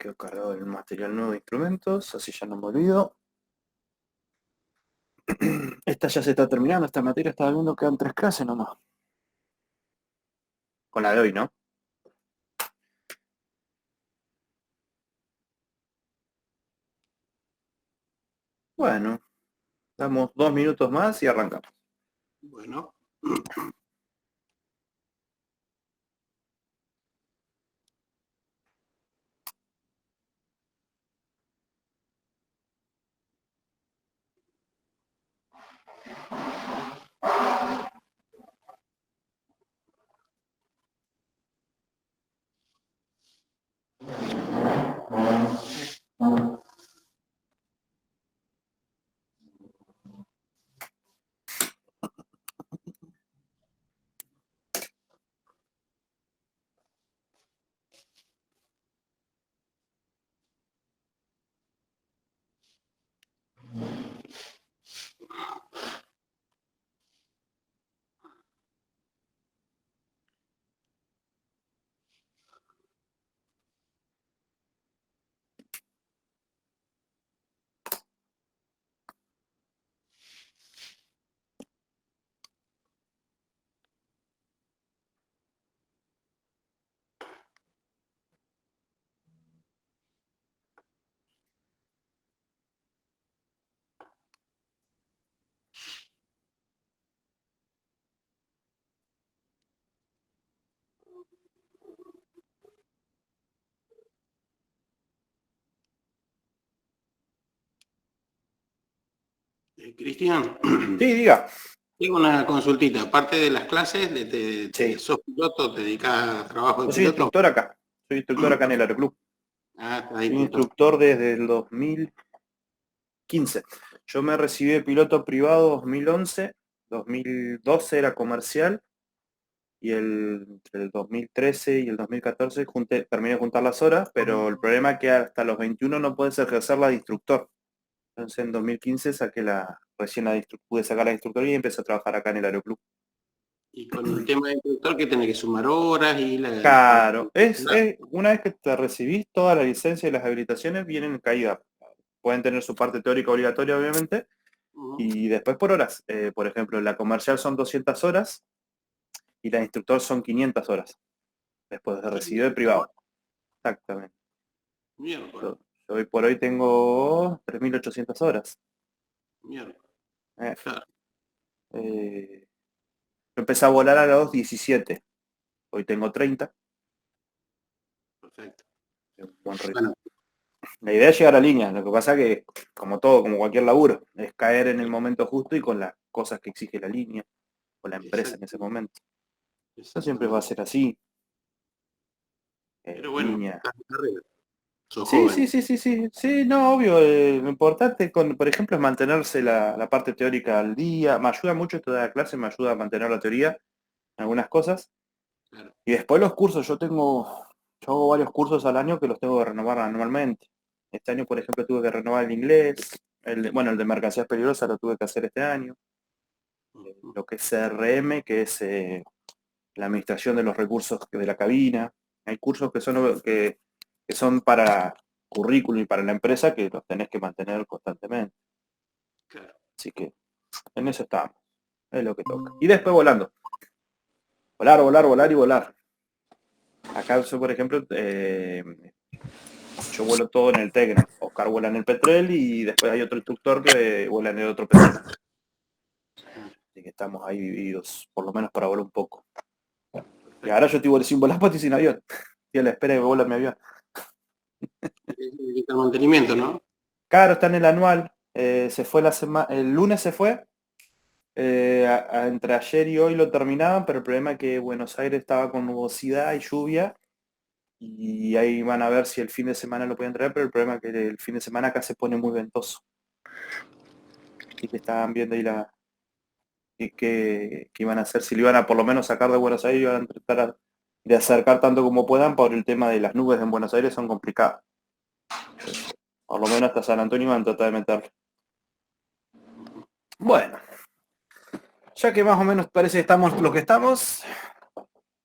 Quedó cargado el material nuevo de instrumentos, así ya no me olvido. Esta ya se está terminando, esta materia estaba viendo que quedan 3 clases nomás. Con la de hoy, ¿no? Bueno, damos 2 minutos más y arrancamos. Bueno. Cristian, Sí, diga. tengo una consultita. Aparte de las clases, Sí, ¿sos piloto? ¿Te dedicas a trabajo yo de soy piloto? instructor acá. Soy instructor acá en el Aeroclub. Está Soy instructor. instructor desde el 2015. Yo me recibí de piloto privado 2011, 2012 era comercial y entre el 2013 y el 2014 terminé de juntar las horas, pero el problema es que hasta los 21 no puedes ejercer la de instructor. Entonces en 2015 pude sacar la de instructor y empecé a trabajar acá en el Aeroclub. Y con el tema de instructor, que tenés que sumar horas y Claro, una vez que te recibís, toda la licencia y las habilitaciones vienen caídas. Pueden tener su parte teórica obligatoria, obviamente, Ujú. y después por horas. Por ejemplo, la comercial son 200 horas y la de instructor son 500 horas, después de recibido de 500 horas. privado. Exactamente. Miércoles, Yo hoy por hoy tengo 3.800 horas. miércoles. Eh, Claro, eh, yo empecé a volar a los 17. Hoy tengo 30. perfecto. Un buen ritmo. Bueno, La idea es llegar a línea, lo que pasa que, como todo, como cualquier laburo, es caer en el momento justo y con las cosas que exige la línea o la empresa en ese exacto, momento. No siempre va a exactamente. ser así. Pero bueno, Línea. estás en carrera, sos Sí, sí, joven. sí, sí, sí, sí, no, obvio. Lo importante, por ejemplo, es mantenerse la parte teórica al día. Me ayuda mucho esto de la clase, me ayuda a mantener la teoría en algunas cosas. Claro, Y después los cursos, yo hago varios cursos al año que los tengo que renovar anualmente. Este año, por ejemplo, tuve que renovar el inglés, el de mercancías peligrosas lo tuve que hacer este año. ujú, Lo que es CRM, que es la administración de los recursos de la cabina. Hay cursos que son para currículum y para la empresa que los tenés que mantener constantemente. claro. Así que en eso estamos. Es lo que toca. Y después volando. Volar, volar, volar y volar. Acá yo, por ejemplo, yo vuelo todo en el Tecna. Oscar vuela en el Petrel y después hay otro instructor que vuela en el otro Petrel. Así que estamos ahí divididos, por lo menos para volar un poco. Y ahora yo estoy sin volar porque estoy sin avión. Estoy a la espera de que vuela mi avión. El mantenimiento, ¿no? Claro, está en el anual. Se fue el lunes se fue. Entre ayer y hoy lo terminaban, pero el problema es que Buenos Aires estaba con nubosidad y lluvia. Y ahí van a ver si el fin de semana lo pueden traer, pero el problema es que el fin de semana acá se pone muy ventoso. Así que estaban viendo ahí que iban a hacer, si lo iban a por lo menos sacar de Buenos Aires, iban a tratar de acercar tanto como puedan por el tema de las nubes en Buenos Aires son complicadas. Por lo menos hasta San Antonio iban a tratar de meterlo. Bueno, ya que más o menos parece que estamos lo que estamos,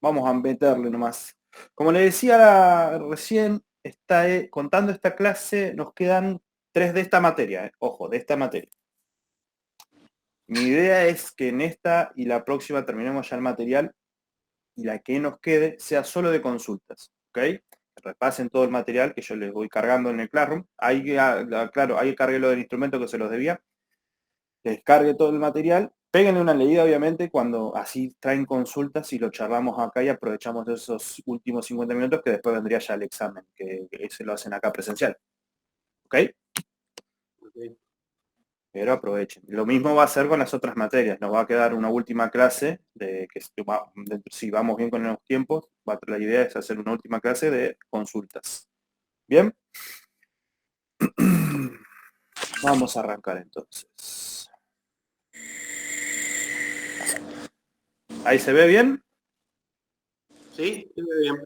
vamos a meterle nomás. Como le decía recién, contando esta clase, nos quedan 3 de esta materia, ojo, de esta materia. Mi idea es que en esta y la próxima terminemos ya el material y la que nos quede sea solo de consultas, ¿ok? Repasen todo el material que yo les voy cargando en el Classroom. Ahí, claro, ahí cargué lo del instrumento que se los debía. Descargue todo el material, péguenle una leída obviamente cuando así traen consultas y lo charlamos acá y aprovechamos esos últimos 50 minutos que después vendría ya el examen, que se lo hacen acá presencial. ¿Ok? Ok. Pero aprovechen. Lo mismo va a ser con las otras materias. Nos va a quedar una última clase, si vamos bien con los tiempos, la idea es hacer una última clase de consultas. ¿Bien? Vamos a arrancar entonces. ¿Ahí se ve bien? Sí, muy bien.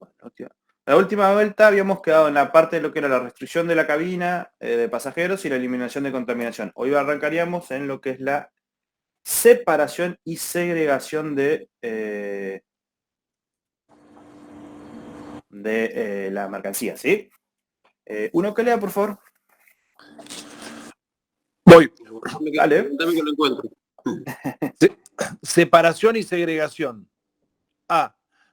Bueno, la última vuelta habíamos quedado en la parte de lo que era la restricción de la cabina de pasajeros y la eliminación de contaminación. Hoy arrancaríamos en lo que es la separación y segregación de la mercancía, ¿sí? Uno que lea, por favor. Voy. Dale. Dame que lo encuentro. Separación y segregación. A.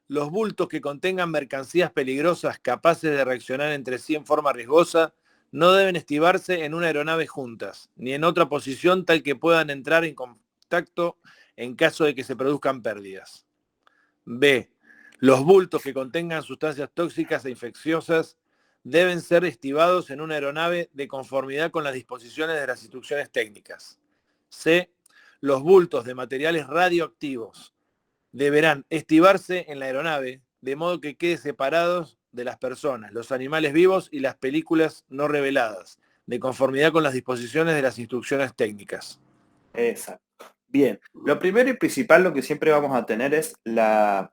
Los bultos que contengan mercancías peligrosas capaces de reaccionar entre sí en forma riesgosa no deben estibarse en una aeronave juntas, ni en otra posición tal que puedan entrar en contacto en caso de que se produzcan pérdidas. B. Los bultos que contengan sustancias tóxicas e infecciosas deben ser estibados en una aeronave de conformidad con las disposiciones de las instrucciones técnicas. C. Los bultos de materiales radioactivos deberán estibarse en la aeronave de modo que queden separados de las personas, los animales vivos y las películas no reveladas, de conformidad con las disposiciones de las instrucciones técnicas. Exacto. Bien, lo primero y principal lo que siempre vamos a tener es la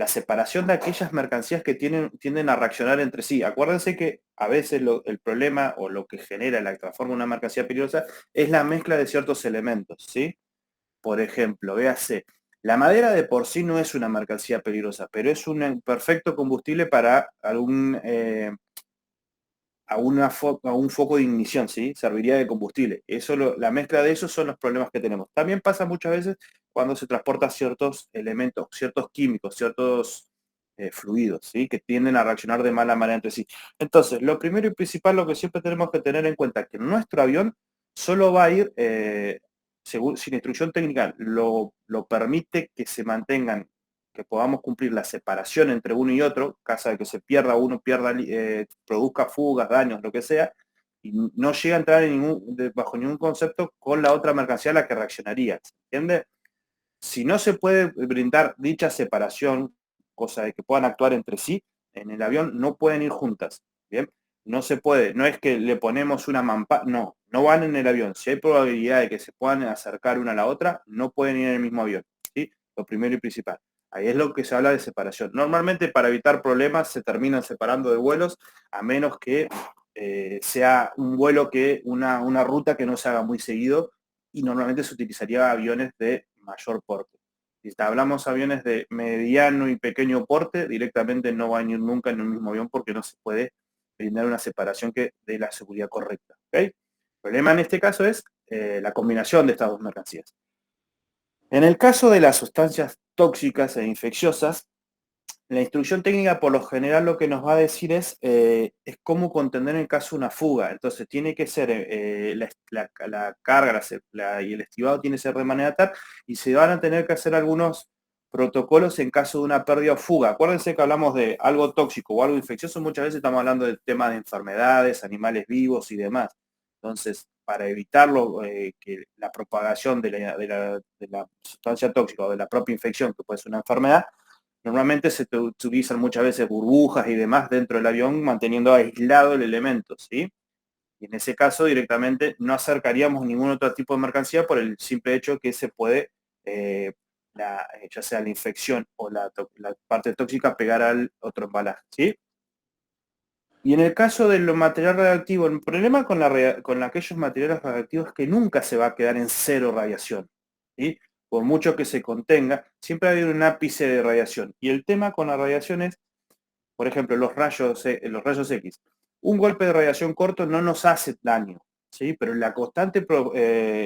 separación de aquellas mercancías que tienden a reaccionar entre sí. Acuérdense que a veces el problema o lo que genera la que transforma una mercancía peligrosa es la mezcla de ciertos elementos, ¿sí? Por ejemplo, véase, la madera de por sí no es una mercancía peligrosa, pero es un perfecto combustible para a un foco de ignición, ¿sí? Serviría de combustible. La mezcla de esos son los problemas que tenemos. También pasa muchas veces cuando se transporta ciertos elementos, ciertos químicos, ciertos fluidos, ¿sí? Que tienden a reaccionar de mala manera entre sí. Entonces, lo primero y principal, lo que siempre tenemos que tener en cuenta, que nuestro avión solo va a ir, según, si la instrucción técnica lo permite, que se mantengan, que podamos cumplir la separación entre uno y otro, caso de que se pierda uno, produzca fugas, daños, lo que sea, y no llega a entrar bajo ningún concepto con la otra mercancía a la que reaccionaría. ¿Se entiende? Si no se puede brindar dicha separación, cosa de que puedan actuar entre sí, en el avión no pueden ir juntas. ¿Bien? No se puede, no es que le ponemos una mampara, no van en el avión. Si hay probabilidad de que se puedan acercar una a la otra, no pueden ir en el mismo avión. ¿Sí? Lo primero y principal. Ahí es lo que se habla de separación. Normalmente para evitar problemas se terminan separando de vuelos, a menos que sea un vuelo una ruta que no se haga muy seguido, y normalmente se utilizaría aviones de mayor porte. Si hablamos aviones de mediano y pequeño porte, directamente no van a ir nunca en un mismo avión porque no se puede brindar una separación que dé la seguridad correcta. ¿Okay? El problema en este caso es la combinación de estas dos mercancías. En el caso de las sustancias tóxicas e infecciosas, la instrucción técnica por lo general lo que nos va a decir es cómo contener en caso de una fuga. Entonces tiene que ser la carga y el estivado tiene que ser de manera tal, y se van a tener que hacer algunos protocolos en caso de una pérdida o fuga. Acuérdense que hablamos de algo tóxico o algo infeccioso, muchas veces estamos hablando del tema de enfermedades, animales vivos y demás. Entonces, para evitarlo, que la propagación de la sustancia tóxica o de la propia infección, que puede ser una enfermedad, normalmente se utilizan muchas veces burbujas y demás dentro del avión, manteniendo aislado el elemento, ¿sí? Y en ese caso directamente no acercaríamos ningún otro tipo de mercancía por el simple hecho que se puede, ya sea la infección o la parte tóxica, pegar al otro embalaje, ¿sí? Y en el caso de lo material radioactivo, el problema con aquellos materiales radioactivos es que nunca se va a quedar en cero radiación, ¿sí? Por mucho que se contenga, siempre va a haber un ápice de radiación. Y el tema con la radiación es, por ejemplo, los rayos X. Un golpe de radiación corto no nos hace daño, ¿sí? Pero la constante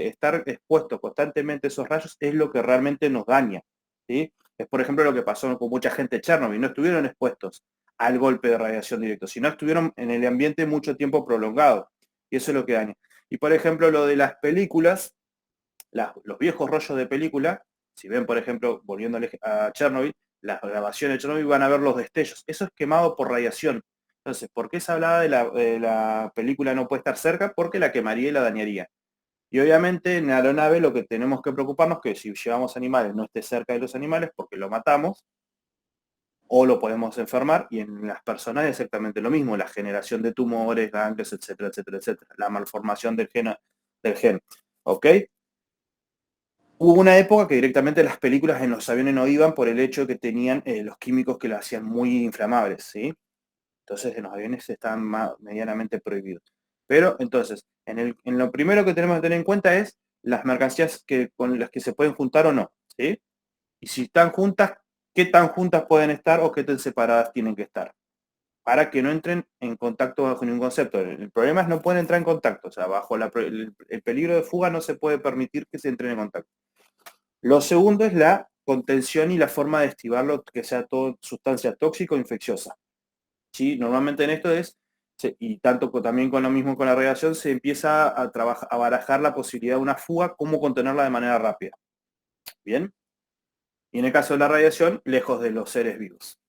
estar expuesto constantemente a esos rayos es lo que realmente nos daña, ¿sí? Es, por ejemplo, lo que pasó con mucha gente de Chernobyl. No estuvieron expuestos al golpe de radiación directo, sino estuvieron en el ambiente mucho tiempo prolongado. Y eso es lo que daña. Y, por ejemplo, lo de las películas, los viejos rollos de película, si ven, por ejemplo, volviendo a Chernobyl, las grabaciones de Chernobyl van a ver los destellos. Eso es quemado por radiación. Entonces, ¿por qué se hablaba de la película no puede estar cerca? Porque la quemaría y la dañaría. Y obviamente en la aeronave lo que tenemos que preocuparnos es que si llevamos animales no esté cerca de los animales porque lo matamos o lo podemos enfermar, y en las personas es exactamente lo mismo, la generación de tumores, ganglios, etcétera, etcétera, etcétera, la malformación del gen. ¿Ok? Hubo una época que directamente las películas en los aviones no iban por el hecho de que tenían los químicos que las hacían muy inflamables, ¿sí? Entonces en los aviones están medianamente prohibidos. Pero entonces, en lo primero que tenemos que tener en cuenta es las mercancías con las que se pueden juntar o no, ¿sí? Y si están juntas, qué tan juntas pueden estar o qué tan separadas tienen que estar, para que no entren en contacto bajo ningún concepto. El problema es no pueden entrar en contacto, o sea, bajo el peligro de fuga no se puede permitir que se entren en contacto. Lo segundo es la contención y la forma de estivarlo, que sea todo sustancia tóxica o infecciosa. ¿Sí? Normalmente en esto y tanto también con lo mismo con la radiación, se empieza a barajar la posibilidad de una fuga, cómo contenerla de manera rápida. ¿Bien? Y en el caso de la radiación, lejos de los seres vivos.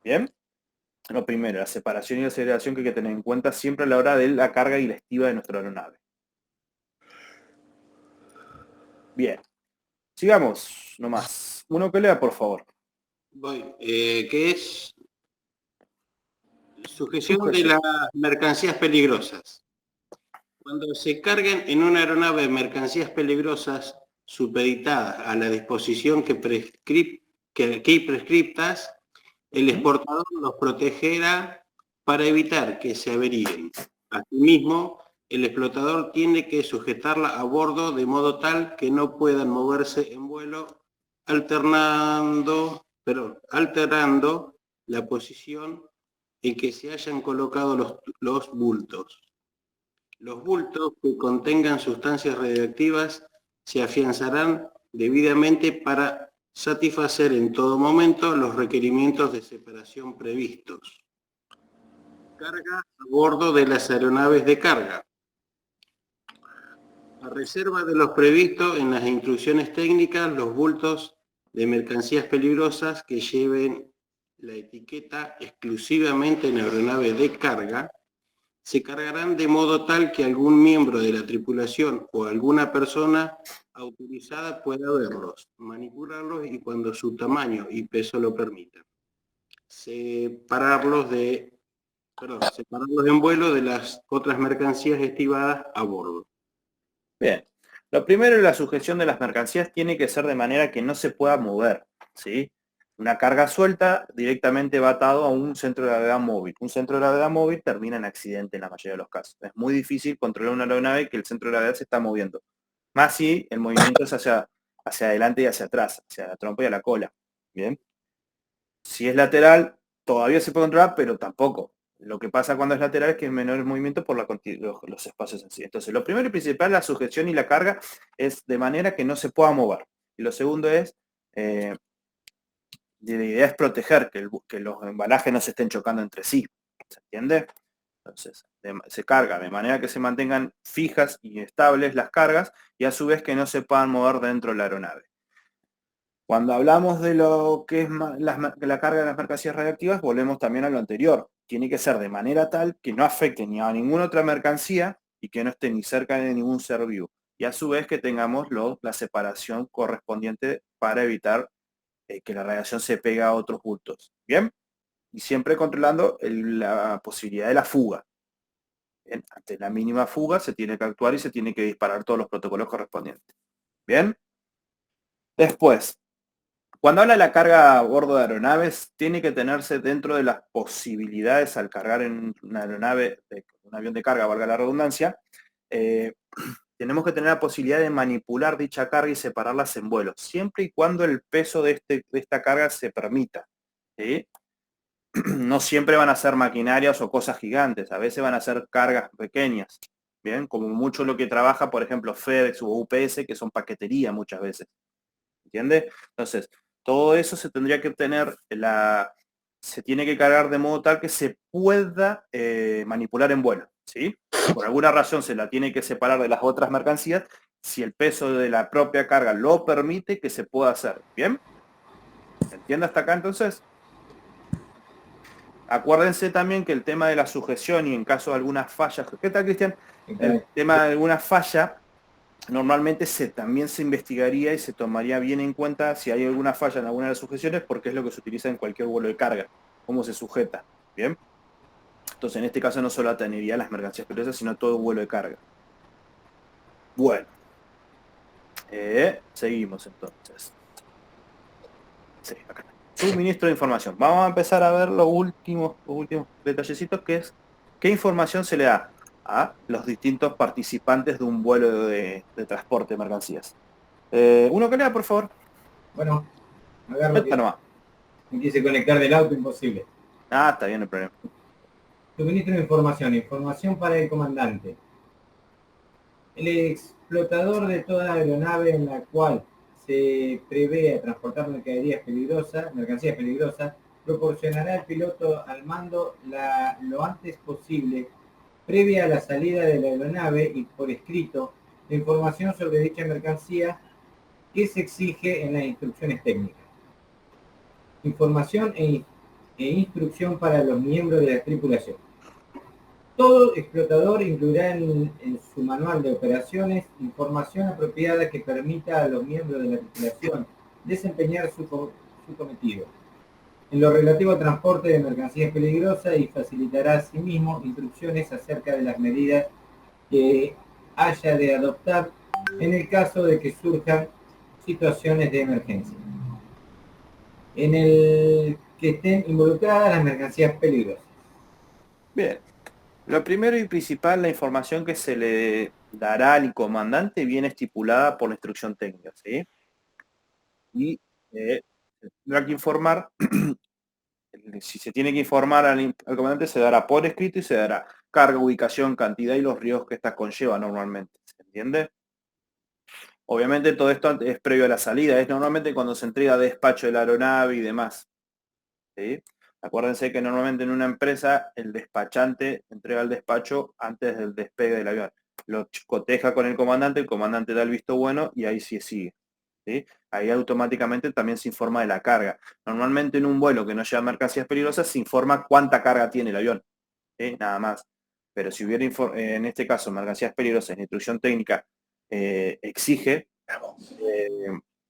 ¿Bien? Lo primero, la separación y la segregación que hay que tener en cuenta siempre a la hora de la carga y la estiva de nuestra aeronave. Bien. Sigamos nomás. Uno que lea, por favor. Voy. ¿Qué es? Sujeción de las mercancías peligrosas. Cuando se carguen en una aeronave mercancías peligrosas supeditadas a la disposición que prescriptas, el exportador los protegerá para evitar que se averíen. Asimismo, el explotador tiene que sujetarla a bordo de modo tal que no puedan moverse en vuelo, alterando la posición en que se hayan colocado los bultos. Los bultos que contengan sustancias radiactivas se afianzarán debidamente para satisfacer en todo momento los requerimientos de separación previstos. Carga a bordo de las aeronaves de carga. A reserva de los previstos en las instrucciones técnicas, los bultos de mercancías peligrosas que lleven la etiqueta exclusivamente en aeronave de carga se cargarán de modo tal que algún miembro de la tripulación o alguna persona autorizada pueda verlos, manipularlos y cuando su tamaño y peso lo permitan, separarlos en vuelo de las otras mercancías estivadas a bordo. Bien. Lo primero es la sujeción de las mercancías tiene que ser de manera que no se pueda mover, ¿sí? Una carga suelta directamente va atado a un centro de gravedad móvil. Un centro de gravedad móvil termina en accidente en la mayoría de los casos. Es muy difícil controlar una aeronave que el centro de gravedad se está moviendo. Más si el movimiento es hacia adelante y hacia atrás, hacia la trompa y a la cola. Bien. Si es lateral, todavía se puede controlar, pero tampoco. Lo que pasa cuando es lateral es que es menor el movimiento por los espacios en sí. Entonces, lo primero y principal, la sujeción y la carga, es de manera que no se pueda mover. Y lo segundo es, la idea es proteger, que los embalajes no se estén chocando entre sí. ¿Se entiende? Entonces, se carga de manera que se mantengan fijas y estables las cargas y a su vez que no se puedan mover dentro de la aeronave. Cuando hablamos de lo que es la carga de las mercancías radiactivas, volvemos también a lo anterior. Tiene que ser de manera tal que no afecte ni a ninguna otra mercancía y que no esté ni cerca de ningún ser vivo. Y a su vez que tengamos la separación correspondiente para evitar que la radiación se pegue a otros bultos. ¿Bien? Y siempre controlando la posibilidad de la fuga. Bien, ante la mínima fuga se tiene que actuar y se tiene que disparar todos los protocolos correspondientes. ¿Bien? Después, cuando habla de la carga a bordo de aeronaves, tiene que tenerse dentro de las posibilidades al cargar en una aeronave, un avión de carga, valga la redundancia, tenemos que tener la posibilidad de manipular dicha carga y separarlas en vuelo, siempre y cuando el peso de esta carga se permita. ¿Sí? no siempre van a ser maquinarias o cosas gigantes, a veces van a ser cargas pequeñas, ¿bien? Como mucho lo que trabaja, por ejemplo, FedEx o UPS, que son paquetería muchas veces, ¿entiende? Entonces, todo eso se tendría que tener, se tiene que cargar de modo tal que se pueda manipular en vuelo, ¿sí? Por alguna razón se la tiene que separar de las otras mercancías, si el peso de la propia carga lo permite, que se pueda hacer, ¿bien? ¿Entiende hasta acá entonces? Acuérdense también que el tema de la sujeción y en caso de algunas fallas, ¿qué tal, Cristian? El tema de alguna falla, normalmente también se investigaría y se tomaría bien en cuenta si hay alguna falla en alguna de las sujeciones, porque es lo que se utiliza en cualquier vuelo de carga, cómo se sujeta, ¿bien? Entonces, en este caso no solo atendería las mercancías peligrosas, sino todo vuelo de carga. Bueno, seguimos entonces. Sí, acá está. Suministro de información. Vamos a empezar a ver los últimos detallecitos, que es qué información se le da a los distintos participantes de un vuelo de transporte de mercancías. Uno que lea, por favor. Bueno, agarro que Nomás. me quise conectar del auto, imposible. Ah, está bien el problema. Suministro de información. Información para el comandante. El explotador de toda aeronave en la cual se prevé transportar mercancías peligrosas, proporcionará al piloto al mando lo antes posible, previa a la salida de la aeronave y por escrito, la información sobre dicha mercancía que se exige en las instrucciones técnicas. Información e instrucción para los miembros de la tripulación. Todo explotador incluirá en su manual de operaciones información apropiada que permita a los miembros de la tripulación desempeñar su cometido en lo relativo al transporte de mercancías peligrosas y facilitará asimismo instrucciones acerca de las medidas que haya de adoptar en el caso de que surjan situaciones de emergencia en el que estén involucradas las mercancías peligrosas. Bien. Lo primero y principal, la información que se le dará al comandante viene estipulada por la instrucción técnica, ¿sí? Y tendrá que informar, si se tiene que informar al comandante, se dará por escrito y se dará carga, ubicación, cantidad y los riesgos que esta conlleva normalmente, ¿se entiende? Obviamente todo esto es previo a la salida, es normalmente cuando se entrega despacho de la aeronave y demás, ¿sí? Acuérdense que normalmente en una empresa el despachante entrega el despacho antes del despegue del avión. Lo coteja con el comandante da el visto bueno y ahí sí sigue, ¿sí? Ahí automáticamente también se informa de la carga. Normalmente en un vuelo que no lleva mercancías peligrosas se informa cuánta carga tiene el avión, ¿sí? Nada más. Pero si hubiera, en este caso, mercancías peligrosas, la instrucción técnica exige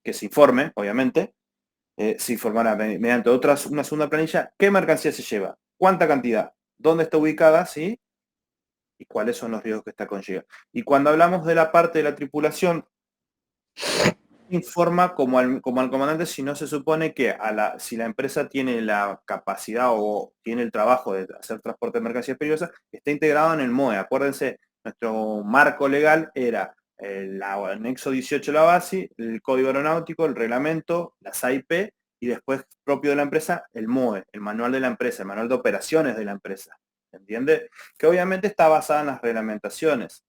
que se informe, obviamente, se informará mediante una segunda planilla qué mercancía se lleva, cuánta cantidad, dónde está ubicada, ¿sí? Y cuáles son los riesgos que esta conlleva. Y cuando hablamos de la parte de la tripulación, informa como al comandante si no se supone que si la empresa tiene la capacidad o tiene el trabajo de hacer transporte de mercancías peligrosas, está integrado en el MOE. Acuérdense, nuestro marco legal era el anexo 18 de la base, el código aeronáutico, el reglamento, las AIP y después propio de la empresa, el MOE, el manual de la empresa, el manual de operaciones de la empresa. ¿Entiende? Que obviamente está basada en las reglamentaciones.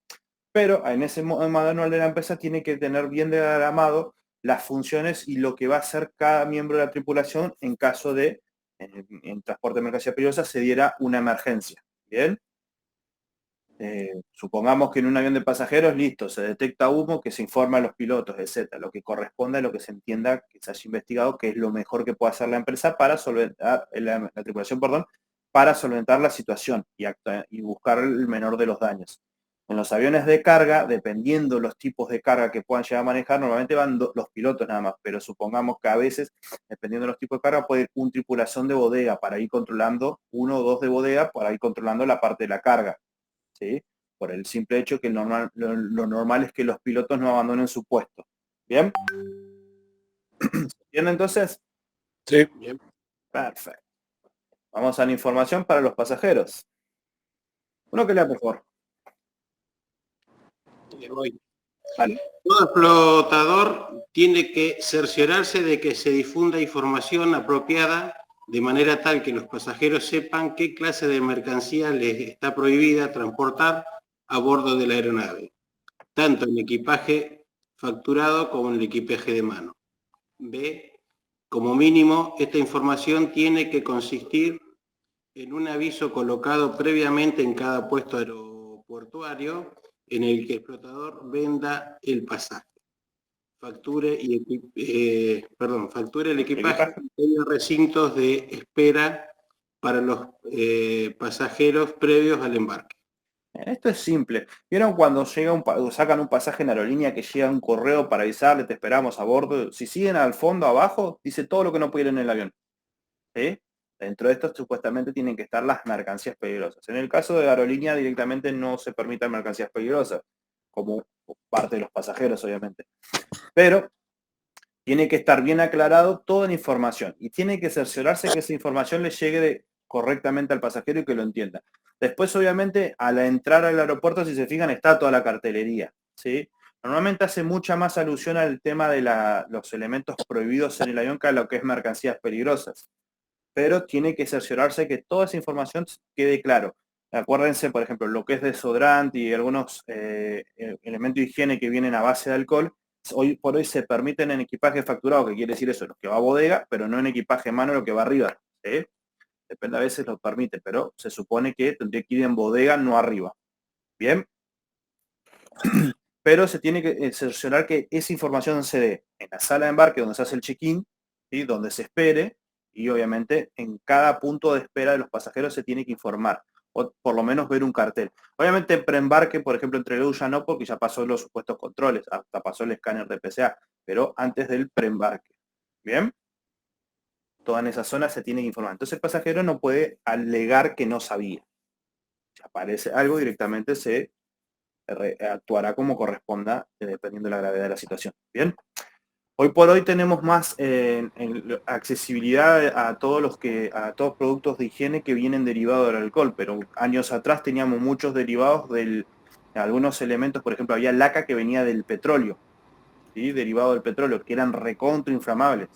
Pero en ese manual de la empresa tiene que tener bien diagramado las funciones y lo que va a hacer cada miembro de la tripulación en caso de, en transporte de mercancía peligrosa, se diera una emergencia. ¿Bien? Supongamos que en un avión de pasajeros, listo, se detecta humo, que se informa a los pilotos, etcétera, lo que corresponde a lo que se entienda, que se haya investigado, que es lo mejor que puede hacer la empresa para solventar, la tripulación, perdón, para solventar la situación y buscar el menor de los daños. En los aviones de carga, dependiendo los tipos de carga que puedan llegar a manejar, normalmente van los pilotos nada más, pero supongamos que a veces, dependiendo de los tipos de carga, puede ir una tripulación de bodega para ir controlando, uno o dos de bodega para ir controlando la parte de la carga, ¿sí? Por el simple hecho que lo normal es que los pilotos no abandonen su puesto. ¿Bien? ¿Bien entonces? Sí. Bien. Perfecto. Vamos a la información para los pasajeros. Uno que lea, por favor. Vale. Todo explotador tiene que cerciorarse de que se difunda información apropiada de manera tal que los pasajeros sepan qué clase de mercancía les está prohibida transportar a bordo de la aeronave, tanto en equipaje facturado como en el equipaje de mano. B. Como mínimo, esta información tiene que consistir en un aviso colocado previamente en cada puesto aeroportuario en el que el explotador venda el pasaje. Facture el equipaje en recintos de espera para los pasajeros previos al embarque. Esto es simple. ¿Vieron cuando sacan un pasaje en aerolínea que llega un correo para avisarle, te esperamos a bordo? Si siguen al fondo abajo, dice todo lo que no puede ir en el avión. ¿Sí? Dentro de esto supuestamente tienen que estar las mercancías peligrosas. En el caso de aerolínea directamente no se permiten mercancías peligrosas, como parte de los pasajeros obviamente. Pero tiene que estar bien aclarado toda la información y tiene que cerciorarse que esa información le llegue correctamente al pasajero y que lo entienda. Después, obviamente, al entrar al aeropuerto, si se fijan, está toda la cartelería, ¿sí? Normalmente hace mucha más alusión al tema de los elementos prohibidos en el avión que a lo que es mercancías peligrosas. Pero tiene que cerciorarse que toda esa información quede claro. Acuérdense, por ejemplo, lo que es desodorante y algunos elementos de higiene que vienen a base de alcohol, hoy por hoy se permiten en equipaje facturado, que quiere decir eso, lo que va a bodega, pero no en equipaje mano lo que va arriba. ¿Sí? Depende, a veces lo permite, pero se supone que tendría que ir en bodega, no arriba. ¿Bien? Pero se tiene que cerciorar que esa información se dé en la sala de embarque donde se hace el check-in, ¿sí? Donde se espere, y obviamente en cada punto de espera de los pasajeros se tiene que informar, o por lo menos ver un cartel. Obviamente en preembarque, por ejemplo, entre Leu ya no, porque ya pasó los supuestos controles, hasta pasó el escáner de PCA, pero antes del preembarque. ¿Bien? Toda en esa zona se tiene que informar. Entonces el pasajero no puede alegar que no sabía. Si aparece algo, directamente se actuará como corresponda, dependiendo de la gravedad de la situación. Bien. Hoy por hoy tenemos más accesibilidad a todos productos de higiene que vienen derivados del alcohol, pero años atrás teníamos muchos derivados de algunos elementos, por ejemplo, había laca que venía del petróleo, ¿sí? Derivado del petróleo, que eran recontra inflamables.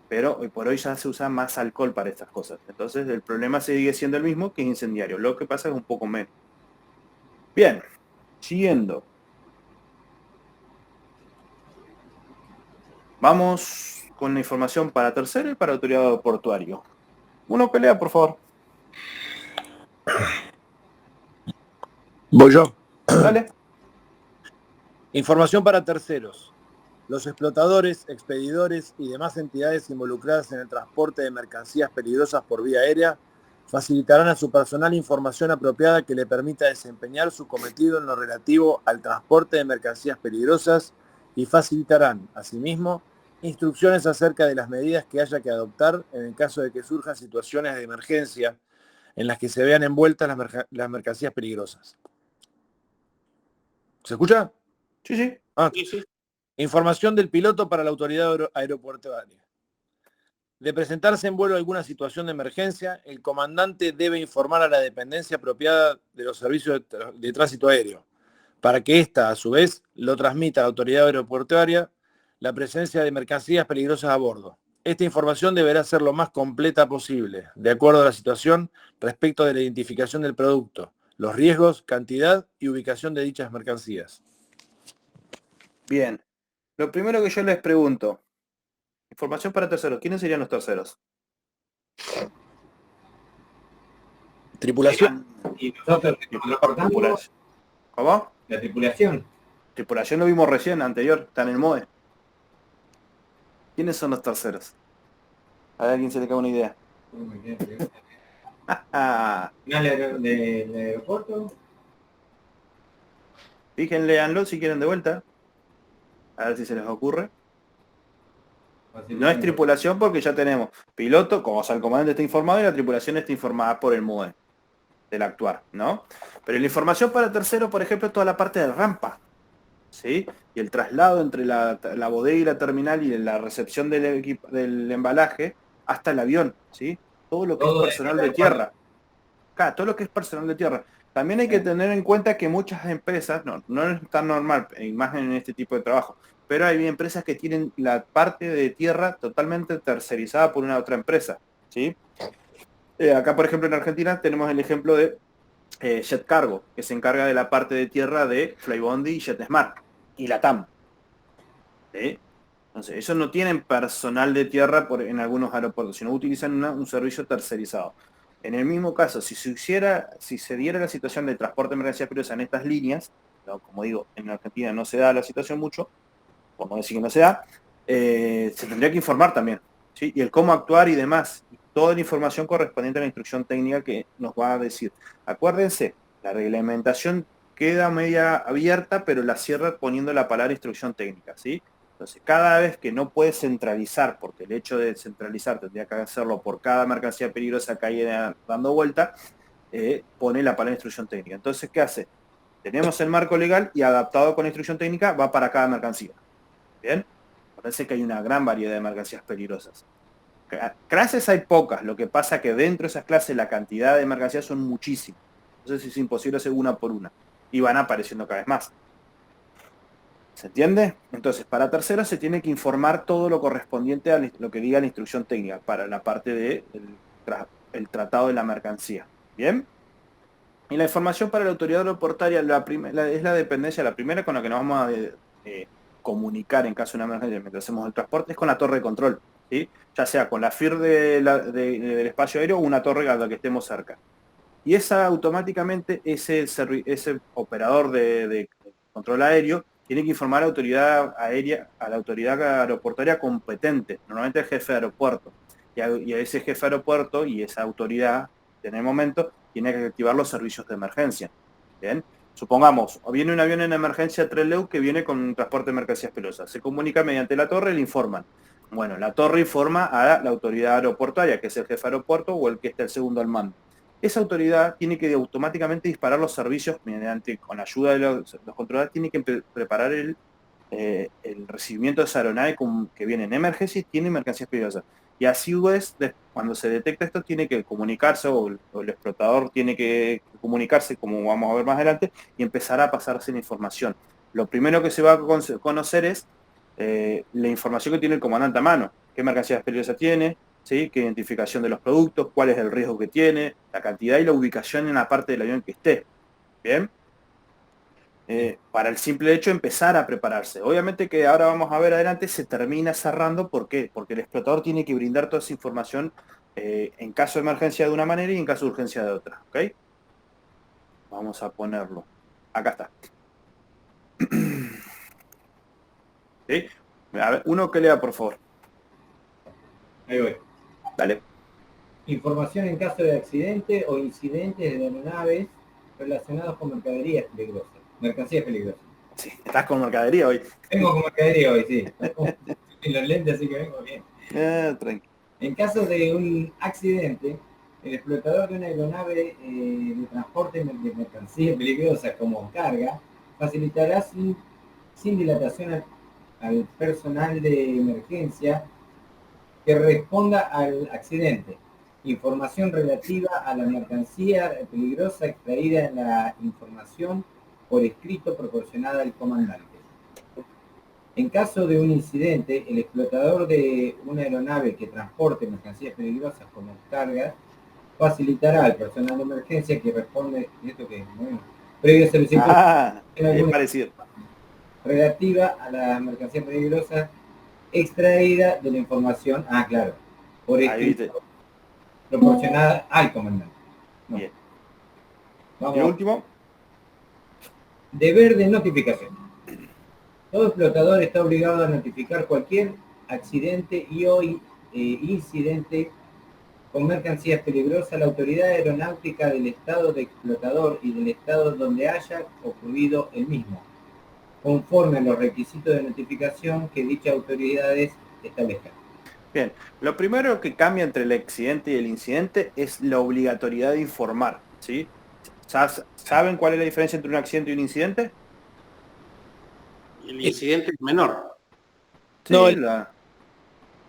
Pero hoy por hoy ya se usa más alcohol para estas cosas. Entonces el problema sigue siendo el mismo, que es incendiario. Lo que pasa es un poco menos. Bien, siguiendo. Vamos con la información para tercero y para autoridad aeroportuario. Uno pelea, por favor. Voy yo. Dale. Información para terceros. Los explotadores, expedidores y demás entidades involucradas en el transporte de mercancías peligrosas por vía aérea facilitarán a su personal información apropiada que le permita desempeñar su cometido en lo relativo al transporte de mercancías peligrosas y facilitarán, asimismo, instrucciones acerca de las medidas que haya que adoptar en el caso de que surjan situaciones de emergencia en las que se vean envueltas las mercancías peligrosas. ¿Se escucha? Sí, sí. Sí. Información del piloto para la autoridad aeroportuaria. De presentarse en vuelo alguna situación de emergencia, el comandante debe informar a la dependencia apropiada de los servicios de tránsito aéreo, para que ésta, a su vez, lo transmita a la autoridad aeroportuaria la presencia de mercancías peligrosas a bordo. Esta información deberá ser lo más completa posible, de acuerdo a la situación respecto de la identificación del producto, los riesgos, cantidad y ubicación de dichas mercancías. Bien. Lo primero que yo les pregunto, información para terceros. ¿Quiénes serían los terceros? Tripulación. Y nosotros que nos reportamos, ¿Cómo? la tripulación. Tripulación lo vimos recién, anterior, está en el MOE. ¿Quiénes son los terceros? A ver, ¿a quién se le cae una idea? Del aeropuerto. Fíjense, léanlo si quieren de vuelta. A ver si se les ocurre. No es tripulación porque ya tenemos piloto, como el comandante está informado y la tripulación está informada por el MOE del actuar, ¿no? Pero la información para tercero, por ejemplo, es toda la parte de rampa, ¿sí? Y el traslado entre la bodega y la terminal y la recepción del embalaje hasta el avión, ¿sí? Todo lo que es personal de tierra. Acá, todo lo que es personal de tierra. También hay que tener en cuenta que muchas empresas, no es tan normal, y más en este tipo de trabajo, pero hay empresas que tienen la parte de tierra totalmente tercerizada por una otra empresa, ¿sí? Acá, por ejemplo, en Argentina tenemos el ejemplo de Jet Cargo, que se encarga de la parte de tierra de Flybondi y JetSmart y LATAM. ¿Sí? Entonces, ellos no tienen personal de tierra en algunos aeropuertos, sino utilizan un servicio tercerizado. En el mismo caso, si se diera la situación de transporte de mercancías peligrosas en estas líneas, ¿no? Como digo, en Argentina no se da la situación mucho, por no decir que no se da, se tendría que informar también, ¿sí? Y el cómo actuar y demás, y toda la información correspondiente a la instrucción técnica que nos va a decir. Acuérdense, la reglamentación queda media abierta, pero la cierra poniendo la palabra instrucción técnica, ¿sí? Entonces, cada vez que no puede centralizar, porque el hecho de centralizar tendría que hacerlo por cada mercancía peligrosa que hay dando vuelta, pone la palabra instrucción técnica. Entonces, ¿qué hace? Tenemos el marco legal y adaptado con la instrucción técnica va para cada mercancía. ¿Bien? Parece que hay una gran variedad de mercancías peligrosas. Clases hay pocas, lo que pasa que dentro de esas clases la cantidad de mercancías son muchísimas. Entonces es imposible hacer una por una. Y van apareciendo cada vez más. ¿Se entiende? Entonces, para terceros se tiene que informar todo lo correspondiente a lo que diga la instrucción técnica para la parte del tratado de la mercancía. ¿Bien? Y la información para la autoridad aeroportuaria es la dependencia, la primera con la que nos vamos a comunicar en caso de una emergencia mientras hacemos el transporte, es con la torre de control, ¿sí? Ya sea con la FIR del espacio aéreo o una torre a la que estemos cerca. Y esa automáticamente, ese operador de control aéreo tiene que informar a la autoridad aérea, a la autoridad aeroportuaria competente, normalmente el jefe de aeropuerto. Y a ese jefe de aeropuerto y esa autoridad, en el momento, tiene que activar los servicios de emergencia. ¿Bien? Supongamos, viene un avión en emergencia 3LEU que viene con un transporte de mercancías pelosas. Se comunica mediante la torre y le informan. Bueno, la torre informa a la autoridad aeroportuaria, que es el jefe de aeropuerto o el que esté el segundo al mando. Esa autoridad tiene que automáticamente disparar los servicios con la ayuda de los controladores, tiene que preparar el recibimiento de esa aeronave que viene en emergencia y tiene mercancías peligrosas. Y así es, cuando se detecta esto, tiene que comunicarse, o el explotador tiene que comunicarse, como vamos a ver más adelante, y empezar a pasarse la información. Lo primero que se va a conocer es la información que tiene el comandante a mano, qué mercancías peligrosas tiene, ¿sí? Qué identificación de los productos, cuál es el riesgo que tiene, la cantidad y la ubicación en la parte del avión que esté. ¿Bien? Para el simple hecho de empezar a prepararse. Obviamente que ahora vamos a ver adelante, se termina cerrando. ¿Por qué? Porque el explotador tiene que brindar toda esa información en caso de emergencia de una manera y en caso de urgencia de otra. ¿Ok? Vamos a ponerlo. Acá está. ¿Sí? A ver, uno que lea, por favor. Ahí voy. Dale. Información en caso de accidente o incidentes de aeronaves relacionados con mercancías peligrosas. Sí, estás con mercadería hoy. Vengo con mercadería hoy, sí. En los lentes, así que vengo bien. Tranquilo. En caso de un accidente, el explotador de una aeronave de transporte de mercancías peligrosas como carga facilitará sin dilatación al personal de emergencia que responda al accidente información relativa a la mercancía peligrosa extraída en la información por escrito proporcionada al comandante. En caso de un incidente, el explotador de una aeronave que transporte mercancías peligrosas como cargas facilitará al personal de emergencia que responde, ¿esto qué? Bueno, previo servicio es parecido. Relativa a la mercancía peligrosa extraída de la información, claro, por escrito proporcionada al comandante. No. Bien. Vamos. Y el último. Deber de notificación. Todo explotador está obligado a notificar cualquier accidente o incidente con mercancías peligrosas a la autoridad aeronáutica del estado de explotador y del estado donde haya ocurrido el mismo, conforme a los requisitos de notificación que dichas autoridades establezcan. Bien, lo primero que cambia entre el accidente y el incidente es la obligatoriedad de informar, ¿sí? ¿Saben cuál es la diferencia entre un accidente y un incidente? El incidente es menor. Sí, No,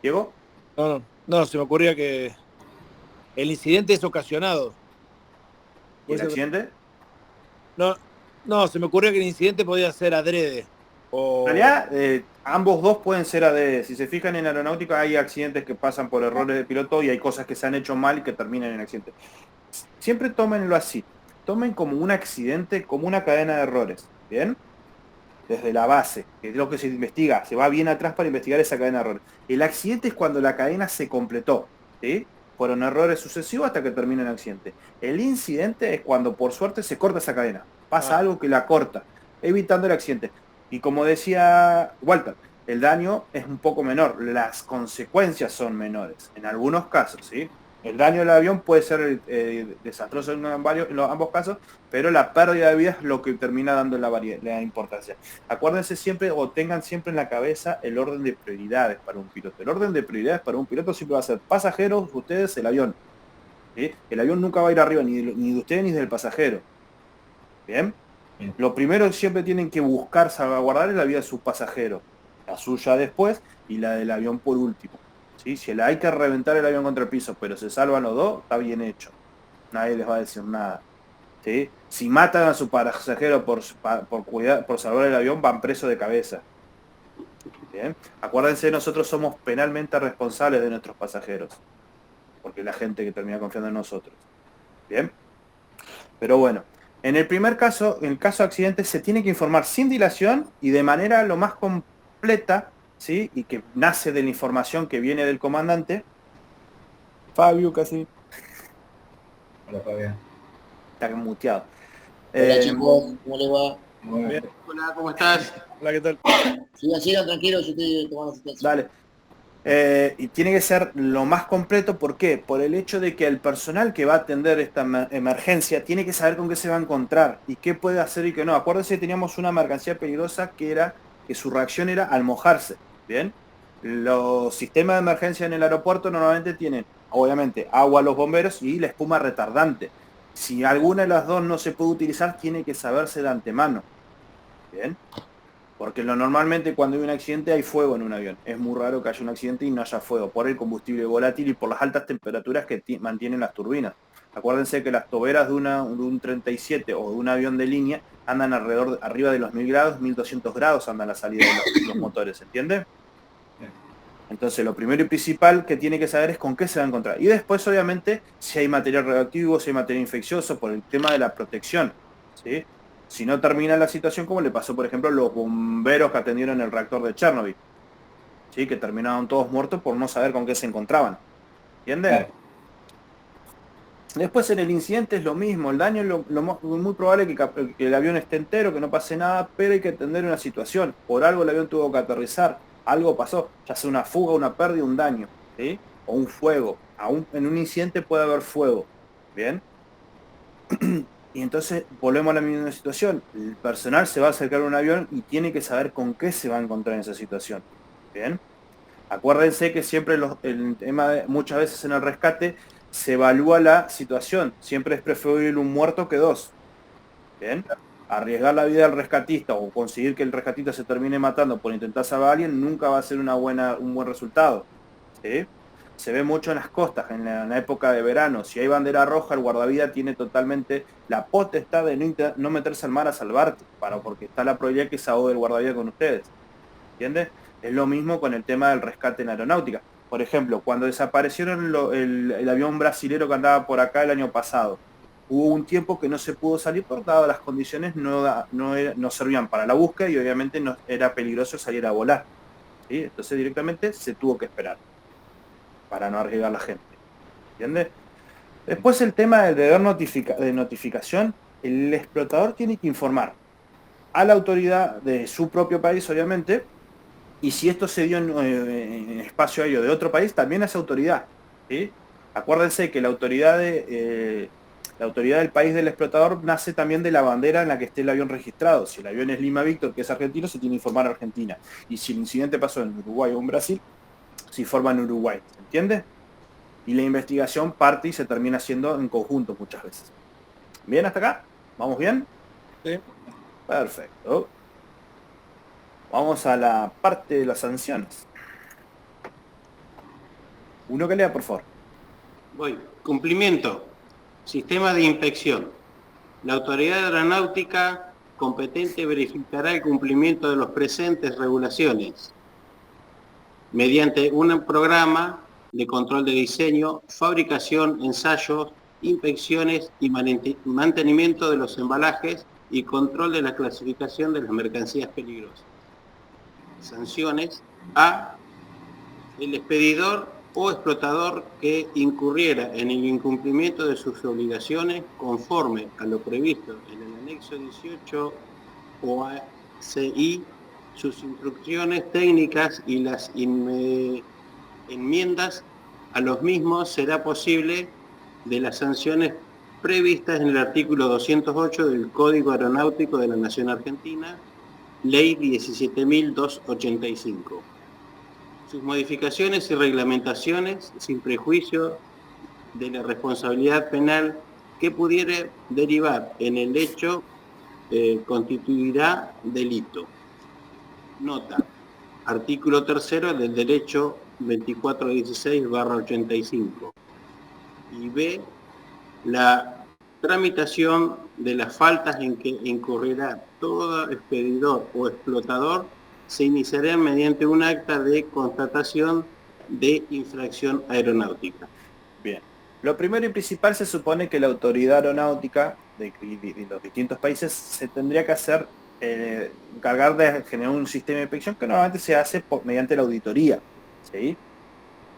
¿Diego? No, se me ocurría que el incidente es ocasionado. ¿Y el accidente? No, se me ocurría que el incidente podía ser adrede. En realidad, Ambos dos pueden ser ADE. Si se fijan en aeronáutica hay accidentes que pasan por errores de piloto y hay cosas que se han hecho mal y que terminan en accidentes. Siempre tómenlo así. Tomen como un accidente, como una cadena de errores. ¿Bien? Desde la base, que es lo que se investiga. Se va bien atrás para investigar esa cadena de errores. El accidente es cuando la cadena se completó. ¿Sí? Fueron errores sucesivos hasta que termina el accidente. El incidente es cuando por suerte se corta esa cadena. Pasa algo que la corta, evitando el accidente. Y como decía Walter, el daño es un poco menor, las consecuencias son menores, en algunos casos, ¿sí? El daño del avión puede ser desastroso en ambos casos, pero la pérdida de vida es lo que termina dando la importancia. Acuérdense siempre o tengan siempre en la cabeza el orden de prioridades para un piloto. El orden de prioridades para un piloto siempre va a ser pasajeros, ustedes, el avión. ¿Sí? El avión nunca va a ir arriba ni de ustedes ni del pasajero. ¿Bien? Lo primero que siempre tienen que buscar salvaguardar es la vida de sus pasajeros, la suya después y la del avión por último. ¿Sí? Si hay que reventar el avión contra el piso, pero se salvan los dos, está bien hecho. Nadie les va a decir nada. ¿Sí? Si matan a su pasajero por salvar el avión, van presos de cabeza. ¿Bien? Acuérdense, nosotros somos penalmente responsables de nuestros pasajeros, porque es la gente que termina confiando en nosotros. ¿Bien? Pero bueno. En el primer caso, en el caso de accidentes, se tiene que informar sin dilación y de manera lo más completa, ¿sí? Y que nace de la información que viene del comandante. Fabio, casi. Hola, Fabián. Está muteado. Hola chicos, ¿cómo les va? Muy bien. Hola, ¿cómo estás? Hola, ¿qué tal? Sigan tranquilos, yo estoy tomando asistencia. Dale. Y tiene que ser lo más completo, ¿por qué? Por el hecho de que el personal que va a atender esta emergencia tiene que saber con qué se va a encontrar y qué puede hacer y qué no. Acuérdense que teníamos una mercancía peligrosa que su reacción era al mojarse, ¿bien? Los sistemas de emergencia en el aeropuerto normalmente tienen, obviamente, agua a los bomberos y la espuma retardante. Si alguna de las dos no se puede utilizar, tiene que saberse de antemano, ¿bien? Porque normalmente cuando hay un accidente hay fuego en un avión. Es muy raro que haya un accidente y no haya fuego por el combustible volátil y por las altas temperaturas que mantienen las turbinas. Acuérdense que las toberas de un 37 o de un avión de línea andan arriba de los 1000 grados, 1200 grados andan la salida de los motores, ¿entiende? Entonces lo primero y principal que tiene que saber es con qué se va a encontrar. Y después obviamente si hay material radioactivo, si hay material infeccioso, por el tema de la protección, ¿sí? Si no termina la situación como le pasó, por ejemplo, a los bomberos que atendieron el reactor de Chernobyl, ¿sí? Que terminaron todos muertos por no saber con qué se encontraban. ¿Entiendes? Claro. Después en el incidente es lo mismo, el daño es muy probable que el avión esté entero, que no pase nada, pero hay que atender una situación. Por algo el avión tuvo que aterrizar, algo pasó, ya sea una fuga, una pérdida, un daño, ¿sí? O un fuego. En un incidente puede haber fuego, ¿bien? Y entonces volvemos a la misma situación. El personal se va a acercar a un avión y tiene que saber con qué se va a encontrar en esa situación. ¿Bien? Acuérdense que siempre el tema muchas veces en el rescate se evalúa la situación. Siempre es preferible un muerto que dos. ¿Bien? Arriesgar la vida del rescatista o conseguir que el rescatista se termine matando por intentar salvar a alguien nunca va a ser un buen resultado. ¿Sí? Se ve mucho en las costas, en la época de verano. Si hay bandera roja, el guardavidas tiene totalmente la potestad de no meterse al mar a salvarte, porque está la probabilidad que se ahogue el guardavidas con ustedes. ¿Entiendes? Es lo mismo con el tema del rescate en aeronáutica. Por ejemplo, cuando desaparecieron el avión brasilero que andaba por acá el año pasado, hubo un tiempo que no se pudo salir por dadas las condiciones no servían para la búsqueda y obviamente no era peligroso salir a volar. ¿Sí? Entonces directamente se tuvo que esperar para no arriesgar a la gente. ¿Entiendes? Después el tema del deber de notificación, el explotador tiene que informar a la autoridad de su propio país, obviamente, y si esto se dio en espacio aéreo de otro país, también a esa autoridad. ¿Sí? Acuérdense que la autoridad del país del explotador nace también de la bandera en la que esté el avión registrado. Si el avión es Lima Víctor, que es argentino, se tiene que informar a Argentina. Y si el incidente pasó en Uruguay o en Brasil, se informa en Uruguay. ¿Entiendes? Y la investigación parte y se termina haciendo en conjunto muchas veces. ¿Bien hasta acá? ¿Vamos bien? Sí. Perfecto. Vamos a la parte de las sanciones. Uno que lea, por favor. Voy. Cumplimiento. Sistema de inspección. La autoridad aeronáutica competente verificará el cumplimiento de los presentes regulaciones mediante un programa de control de diseño, fabricación, ensayos, inspecciones y mantenimiento de los embalajes y control de la clasificación de las mercancías peligrosas. Sanciones a el expedidor o explotador que incurriera en el incumplimiento de sus obligaciones conforme a lo previsto en el anexo 18 o ACI, sus instrucciones técnicas y las enmiendas a los mismos será posible de las sanciones previstas en el artículo 208 del Código Aeronáutico de la Nación Argentina, Ley 17.285. Sus modificaciones y reglamentaciones sin prejuicio de la responsabilidad penal que pudiera derivar en el hecho constituirá delito. Nota. Artículo 3 del Derecho 2416/85. Y B. La tramitación de las faltas en que incurrirá todo expedidor o explotador se iniciará mediante un acta de constatación de infracción aeronáutica. Bien. Lo primero y principal, se supone que la autoridad aeronáutica de los distintos países se tendría que hacer, encargar de generar un sistema de inspección que normalmente se hace mediante la auditoría, ¿sí?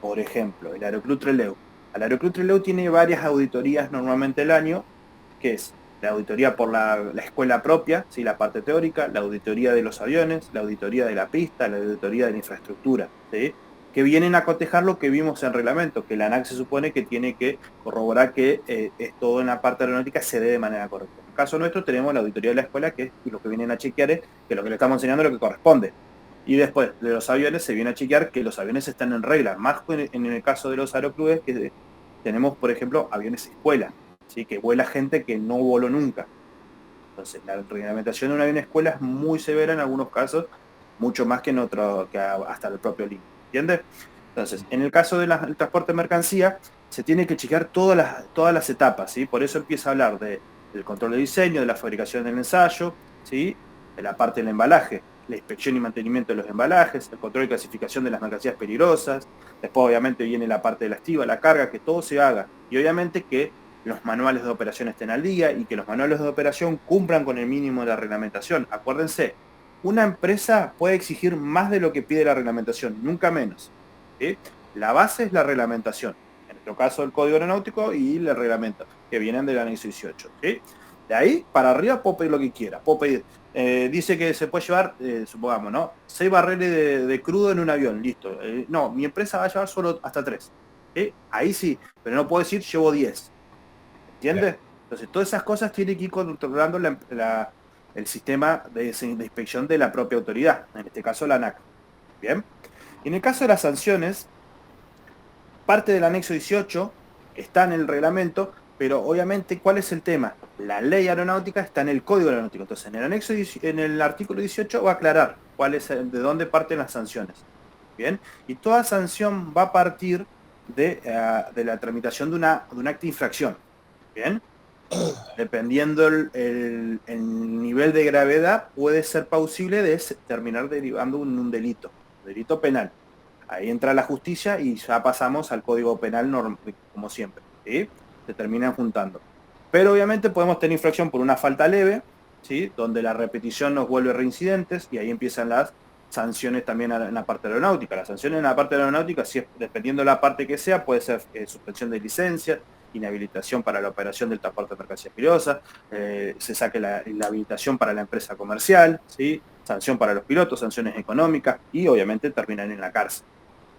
Por ejemplo, el Aeroclub Trelew. El Aeroclub Trelew tiene varias auditorías normalmente al año, que es la auditoría por la escuela propia, ¿sí? La parte teórica, la auditoría de los aviones, la auditoría de la pista, la auditoría de la infraestructura, ¿sí? Que vienen a cotejar lo que vimos en el reglamento, que la ANAC se supone que tiene que corroborar que todo en la parte aeronáutica se dé de manera correcta. En el caso nuestro tenemos la auditoría de la escuela, que es lo que vienen a chequear es que lo que le estamos enseñando es lo que corresponde. Y después de los aviones se viene a chequear que los aviones están en regla, más en el caso de los aeroclubes, que tenemos, por ejemplo, aviones escuela, ¿sí? Que vuela gente que no voló nunca. Entonces, la reglamentación de un avión escuela es muy severa en algunos casos, mucho más que en otro, que hasta el propio LIN. ¿Entiendes? Entonces, en el caso del transporte de mercancía, se tiene que chequear todas las etapas, ¿sí? Por eso empieza a hablar del control de diseño, de la fabricación del ensayo, ¿sí? De la parte del embalaje, la inspección y mantenimiento de los embalajes, el control y clasificación de las mercancías peligrosas, después obviamente viene la parte de la estiba, la carga, que todo se haga, y obviamente que los manuales de operación estén al día y que los manuales de operación cumplan con el mínimo de la reglamentación. Acuérdense, una empresa puede exigir más de lo que pide la reglamentación, nunca menos, ¿sí? La base es la reglamentación, en nuestro caso el Código Aeronáutico y el reglamento, que vienen del anexo 18, ¿sí? De ahí para arriba puedo pedir lo que quiera, puedo pedir, dice que se puede llevar, supongamos, ¿no? 6 barriles de crudo en un avión, listo. No, mi empresa va a llevar solo hasta 3, ¿sí? Ahí sí, pero no puedo decir llevo 10, ¿entiendes? Entonces todas esas cosas tienen que ir controlando el sistema de inspección de la propia autoridad, en este caso la ANAC. Bien. Y en el caso de las sanciones, parte del anexo 18 está en el reglamento, pero obviamente, ¿cuál es el tema? La ley aeronáutica está en el Código Aeronáutico. Entonces, en el artículo 18 va a aclarar de dónde parten las sanciones. Bien. Y toda sanción va a partir de la tramitación de un acta de infracción. Bien. Dependiendo el nivel de gravedad, puede ser plausible de terminar derivando un delito penal. Ahí entra la justicia y ya pasamos al Código Penal como siempre, ¿sí? Se terminan juntando. Pero obviamente podemos tener infracción por una falta leve, ¿sí? Donde la repetición nos vuelve reincidentes y ahí empiezan las sanciones también en la parte aeronáutica. Las sanciones en la parte aeronáutica, dependiendo de la parte que sea, puede ser suspensión de licencia, inhabilitación para la operación del transporte de mercancías peligrosas, se saque la habilitación para la empresa comercial, ¿sí? Sanción para los pilotos, sanciones económicas y obviamente terminan en la cárcel,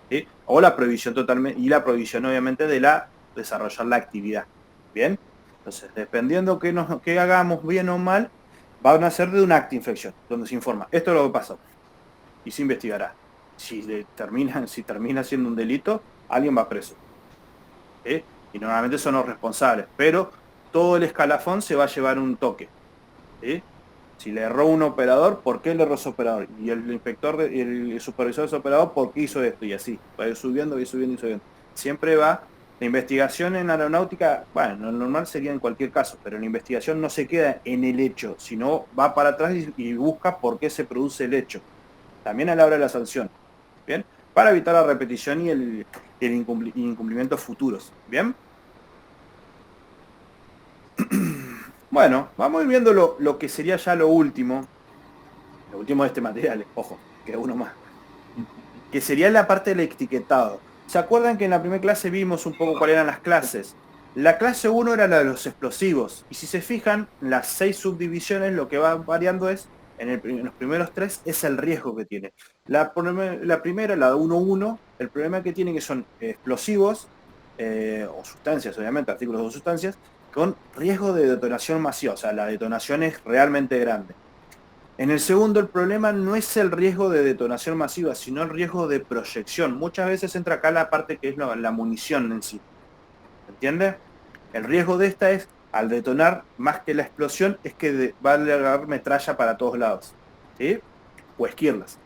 ¿sí? O la prohibición totalmente, y la prohibición obviamente de desarrollar la actividad. Bien, entonces dependiendo que hagamos bien o mal, van a ser de un acta de infracción, donde se informa, esto es lo que pasó, y se investigará. Si termina siendo un delito, alguien va preso, ¿sí? Y normalmente son los responsables, pero todo el escalafón se va a llevar un toque, ¿sí? Si le erró un operador, ¿por qué le erró ese operador? Y el inspector, el supervisor de ese operador, ¿por qué hizo esto? Y así, va a ir subiendo, va a ir subiendo y subiendo. Siempre va La investigación en aeronáutica, bueno, lo normal sería en cualquier caso, pero la investigación no se queda en el hecho, sino va para atrás y busca por qué se produce el hecho. También a la hora de la sanción, ¿bien? Para evitar la repetición y el incumplimiento futuros, ¿bien? Bueno, vamos a ir viendo lo que sería ya lo último de este material, ojo, queda uno más, que sería la parte del etiquetado. ¿Se acuerdan que en la primera clase vimos un poco cuáles eran las clases? La clase 1 era la de los explosivos, y si se fijan, las 6 subdivisiones lo que va variando es, en los primeros 3, es el riesgo que tiene. La primera, la de 1.1, el problema que tiene que son explosivos, o sustancias, obviamente, artículos o sustancias, con riesgo de detonación masiva, o sea, la detonación es realmente grande. En el segundo, el problema no es el riesgo de detonación masiva, sino el riesgo de proyección. Muchas veces entra acá la parte que es la munición en sí. ¿Entiende? El riesgo de esta es, al detonar, más que la explosión, es que va a largar metralla para todos lados. ¿Sí? O esquirlas.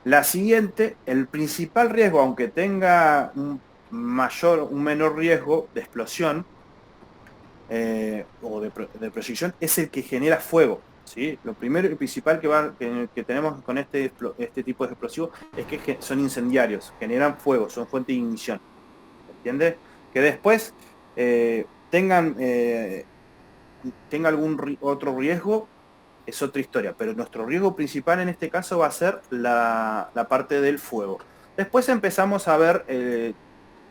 La siguiente, el principal riesgo, aunque tenga un menor riesgo de explosión o de proyección, es el que genera fuego. ¿Sí? Lo primero y principal que tenemos con este tipo de explosivos es que son incendiarios, generan fuego, son fuente de ignición. ¿Entiendes? Que después tenga algún otro riesgo, es otra historia, pero nuestro riesgo principal en este caso va a ser la parte del fuego. Después empezamos a ver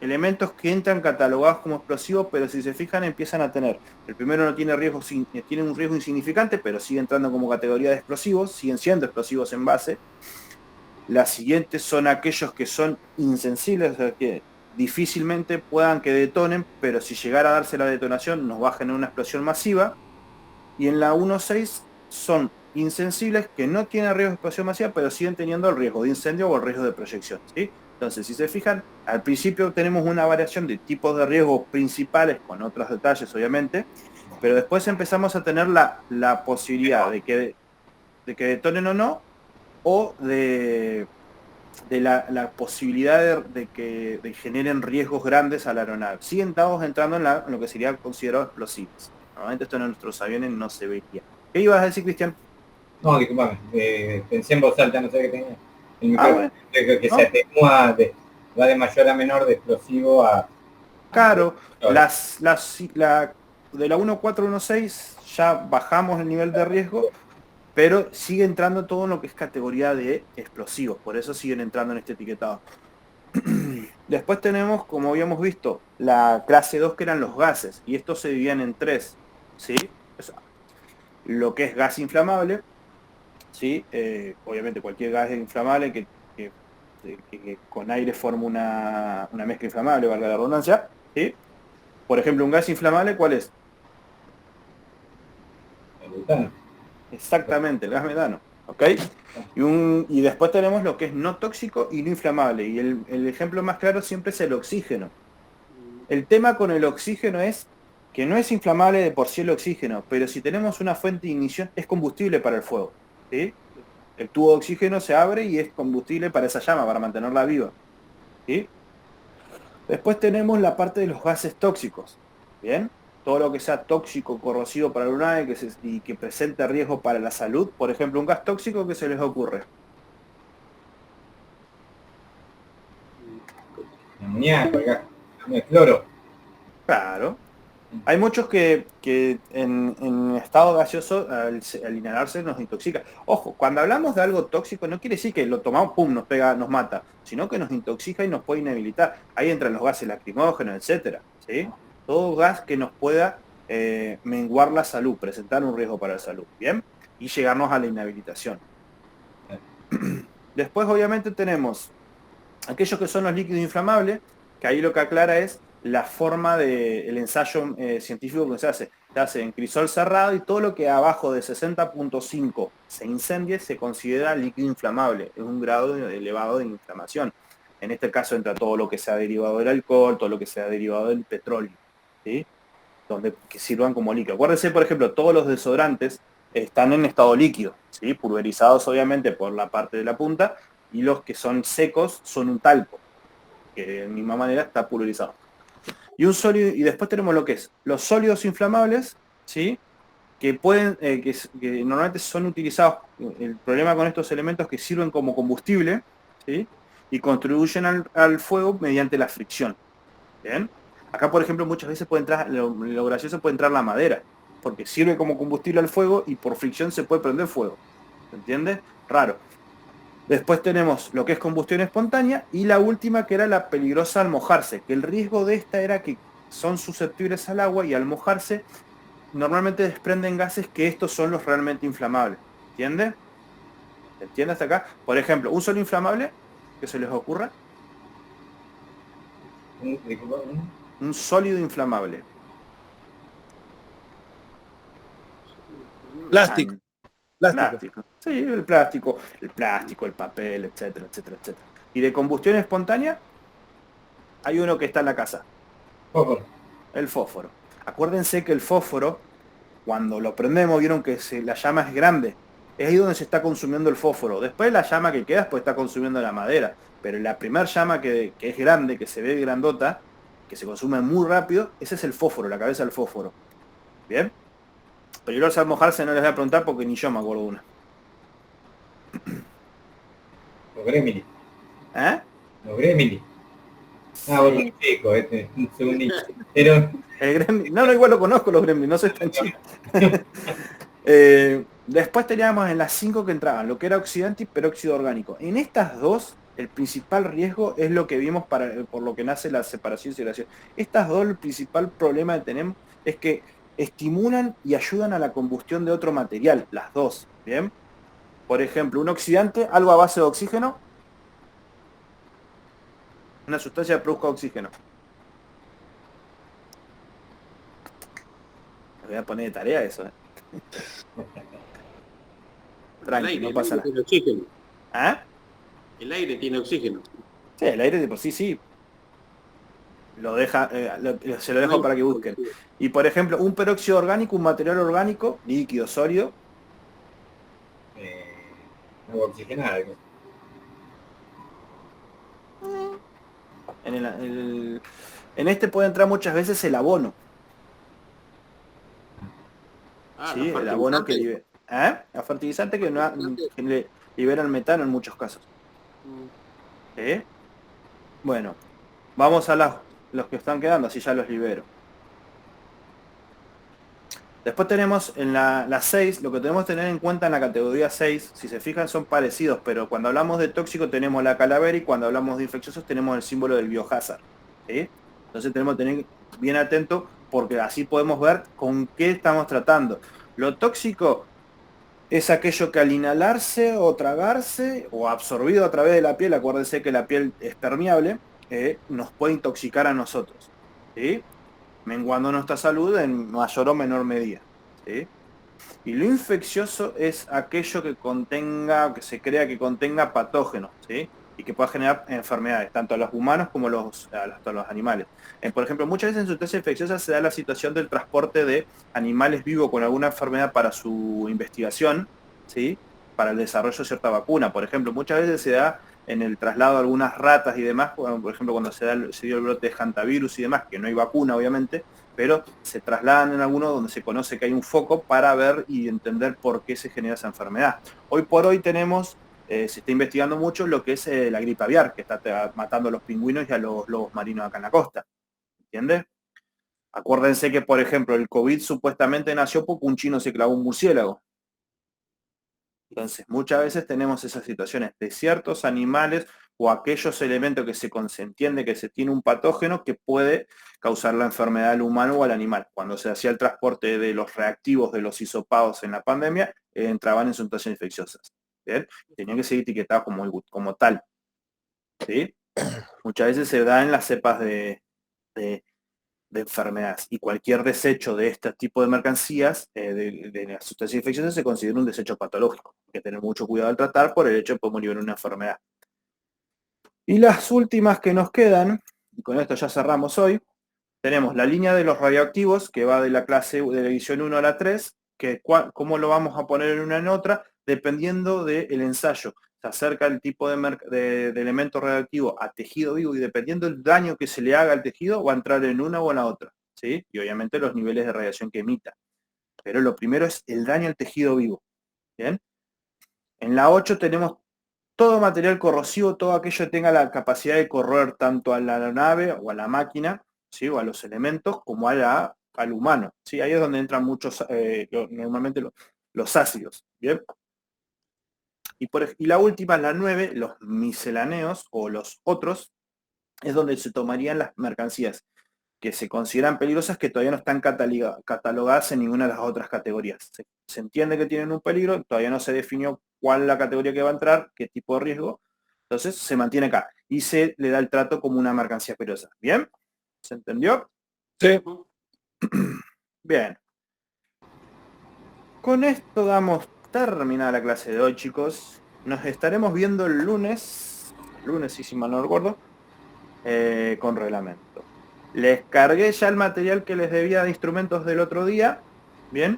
elementos que entran catalogados como explosivos, pero si se fijan empiezan a tener. El primero no tiene riesgo, tiene un riesgo insignificante, pero sigue entrando como categoría de explosivos, siguen siendo explosivos en base. Las siguientes son aquellos que son insensibles, o sea que difícilmente puedan que detonen, pero si llegara a darse la detonación nos va a generar una explosión masiva. Y en la 1.6 son insensibles que no tienen riesgo de explosión masiva, pero siguen teniendo el riesgo de incendio o el riesgo de proyección, ¿sí? Entonces, si se fijan, al principio tenemos una variación de tipos de riesgos principales, con otros detalles obviamente, pero después empezamos a tener la posibilidad de que detonen o no, o de la posibilidad de que generen riesgos grandes a la aeronave. Siguen todos entrando en lo que sería considerado explosivos. Normalmente esto en nuestros aviones no se vería. ¿Qué ibas a decir, Cristian? No, disculpame, pensé en voz alta, no sé qué tenía. El micrófono Bueno, que ¿no? se atenúa, va de mayor a menor, de explosivo a... Claro, de la 1.416 ya bajamos el nivel de riesgo, pero sigue entrando todo en lo que es categoría de explosivos, por eso siguen entrando en este etiquetado. Después tenemos, como habíamos visto, la clase 2 que eran los gases, y estos se dividían en 3, ¿sí? O sea, lo que es gas inflamable, ¿sí? Obviamente cualquier gas inflamable que con aire forma una mezcla inflamable, valga la redundancia, ¿sí? Por ejemplo, un gas inflamable, ¿cuál es? El butano. Exactamente, el gas metano, ¿ok? Y después tenemos lo que es no tóxico y no inflamable, y el ejemplo más claro siempre es el oxígeno. El tema con el oxígeno es que no es inflamable de por sí el oxígeno, pero si tenemos una fuente de ignición es combustible para el fuego, ¿sí? El tubo de oxígeno se abre y es combustible para esa llama, para mantenerla viva, ¿sí? Después tenemos la parte de los gases tóxicos, ¿bien? Todo lo que sea tóxico, corrosivo para la aeronave y que presente riesgo para la salud. Por ejemplo, un gas tóxico, ¿qué se les ocurre? Amoníaco, el cloro. Claro. Hay muchos que en estado gaseoso al inhalarse nos intoxica. Ojo, cuando hablamos de algo tóxico no quiere decir que lo tomamos, pum, nos pega, nos mata, sino que nos intoxica y nos puede inhabilitar. Ahí entran los gases lacrimógenos, etcétera, ¿sí? Todo gas que nos pueda menguar la salud, presentar un riesgo para la salud, ¿bien? Y llegarnos a la inhabilitación. Después, obviamente, tenemos aquellos que son los líquidos inflamables, que ahí lo que aclara es la forma del ensayo científico que se hace. Se hace en crisol cerrado y todo lo que abajo de 60.5 se incendie se considera líquido inflamable. Es un grado elevado de inflamación. En este caso entra todo lo que sea derivado del alcohol, todo lo que sea derivado del petróleo, ¿sí? Que sirvan como líquido. Acuérdense, por ejemplo, todos los desodorantes están en estado líquido, ¿sí? Pulverizados obviamente por la parte de la punta, y los que son secos son un talco. que de misma manera está pulverizado. Y un sólido, y después tenemos lo que es los sólidos inflamables, ¿sí? Que pueden, que normalmente son utilizados. El problema con estos elementos es que sirven como combustible, ¿sí? Y contribuyen al fuego mediante la fricción. ¿Bien? Acá, por ejemplo, muchas veces puede entrar, lo gracioso puede entrar la madera, porque sirve como combustible al fuego y por fricción se puede prender fuego. ¿Se entiende? Raro. Después tenemos lo que es combustión espontánea y la última que era la peligrosa al mojarse, que el riesgo de esta era que son susceptibles al agua y al mojarse normalmente desprenden gases que estos son los realmente inflamables. ¿Entiende? ¿Se entiende hasta acá? Por ejemplo, un solo inflamable, que se les ocurra, un sólido inflamable. Plástico. Plástico. Sí, el plástico, el papel, etcétera, etcétera, etcétera. Y de combustión espontánea, hay uno que está en la casa. Fósforo. El fósforo. Acuérdense que el fósforo, cuando lo prendemos, vieron que la llama es grande. Es ahí donde se está consumiendo el fósforo. Después la llama que queda, pues está consumiendo la madera. Pero la primera llama que es grande, que se ve grandota, que se consume muy rápido, ese es el fósforo, la cabeza del fósforo. ¿Bien? Peligroso al mojarse no les voy a preguntar porque ni yo me acuerdo de una. Los Gremlins. ¿Eh? Los Gremlins. Ah, vos sos chico, un segundito. Pero... El gremlin, no, igual lo conozco los gremlins, no soy tan chico. Después teníamos en las 5 que entraban, lo que era oxidante y peróxido orgánico. En estas dos, el principal riesgo es lo que vimos por lo que nace la separación y segregación. Estas dos, el principal problema que tenemos es que estimulan y ayudan a la combustión de otro material, las dos, ¿bien? Por ejemplo, un oxidante, algo a base de oxígeno, una sustancia que produzca oxígeno. Me voy a poner de tarea eso, Tranqui, no pasa nada. Tiene oxígeno. ¿Ah? El aire tiene oxígeno. Sí, el aire de por sí. Lo deja, se lo dejo para que busquen. Y por ejemplo, un peróxido orgánico, un material orgánico, líquido, sólido. Agua oxigenada. En este puede entrar muchas veces el abono. Sí, el abono que libera. El fertilizante que libera el metano en muchos casos. Bueno, vamos a los que están quedando, así ya los libero. Después tenemos en la 6, lo que tenemos que tener en cuenta en la categoría 6, si se fijan son parecidos, pero cuando hablamos de tóxico tenemos la calavera y cuando hablamos de infecciosos tenemos el símbolo del biohazard. ¿Sí? Entonces tenemos que tener bien atento porque así podemos ver con qué estamos tratando. Lo tóxico es aquello que al inhalarse o tragarse o absorbido a través de la piel, acuérdense que la piel es permeable, nos puede intoxicar a nosotros, ¿sí? Menguando nuestra salud en mayor o menor medida, ¿sí? Y lo infeccioso es aquello que contenga, que se crea que contenga patógenos, ¿sí? Y que pueda generar enfermedades, tanto a los humanos como a los animales. Por ejemplo, muchas veces en sustancias infecciosas se da la situación del transporte de animales vivos con alguna enfermedad para su investigación, ¿sí? Para el desarrollo de cierta vacuna. Por ejemplo, muchas veces se da en el traslado de algunas ratas y demás, por ejemplo, cuando se dio el brote de hantavirus y demás, que no hay vacuna, obviamente, pero se trasladan en algunos donde se conoce que hay un foco para ver y entender por qué se genera esa enfermedad. Hoy por hoy tenemos, se está investigando mucho lo que es la gripe aviar, que está matando a los pingüinos y a los lobos marinos acá en la costa. ¿Entiendes? Acuérdense que, por ejemplo, el COVID supuestamente nació porque un chino se clavó un murciélago. Entonces, muchas veces tenemos esas situaciones de ciertos animales o aquellos elementos que se entiende que se tiene un patógeno que puede causar la enfermedad al humano o al animal. Cuando se hacía el transporte de los reactivos de los hisopados en la pandemia, entraban en sustancias infecciosas. ¿Bien? Tenían que ser etiquetados como tal. ¿Sí? Muchas veces se da en las cepas de enfermedades y cualquier desecho de este tipo de mercancías, de las sustancias infecciosas, se considera un desecho patológico. Hay que tener mucho cuidado al tratar por el hecho de que podemos liberar una enfermedad. Y las últimas que nos quedan, y con esto ya cerramos hoy, tenemos la línea de los radioactivos, que va de la clase de la edición 1 a la 3, que cómo lo vamos a poner en una en otra, dependiendo del ensayo. se acerca el tipo de elemento radioactivo a tejido vivo y dependiendo del daño que se le haga al tejido, va a entrar en una o en la otra, ¿sí? Y obviamente los niveles de radiación que emita. Pero lo primero es el daño al tejido vivo, ¿bien? En la 8 tenemos todo material corrosivo, todo aquello que tenga la capacidad de corroer tanto a la aeronave o a la máquina, ¿sí? O a los elementos, como al humano, ¿sí? Ahí es donde entran muchos, normalmente los ácidos, ¿bien? Y la última, la 9, los misceláneos o los otros, es donde se tomarían las mercancías que se consideran peligrosas que todavía no están catalogadas en ninguna de las otras categorías. Se entiende que tienen un peligro, todavía no se definió cuál es la categoría que va a entrar, qué tipo de riesgo, entonces se mantiene acá y se le da el trato como una mercancía peligrosa. ¿Bien? ¿Se entendió? Sí. Bien. Con esto damos terminada la clase de hoy, chicos. Nos estaremos viendo el lunes, y si mal no recuerdo, con reglamento. Les cargué ya el material que les debía de instrumentos del otro día, ¿bien?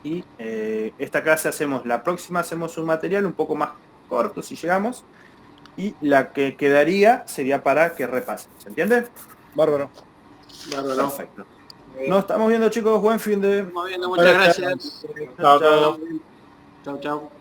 Y esta clase la próxima hacemos un material un poco más corto si llegamos, y la que quedaría sería para que repasen, ¿se entiende? Bárbaro. Perfecto. Nos estamos viendo, chicos, buen fin de... Estamos viendo, muchas gracias. Chao, chao. Chau, chau.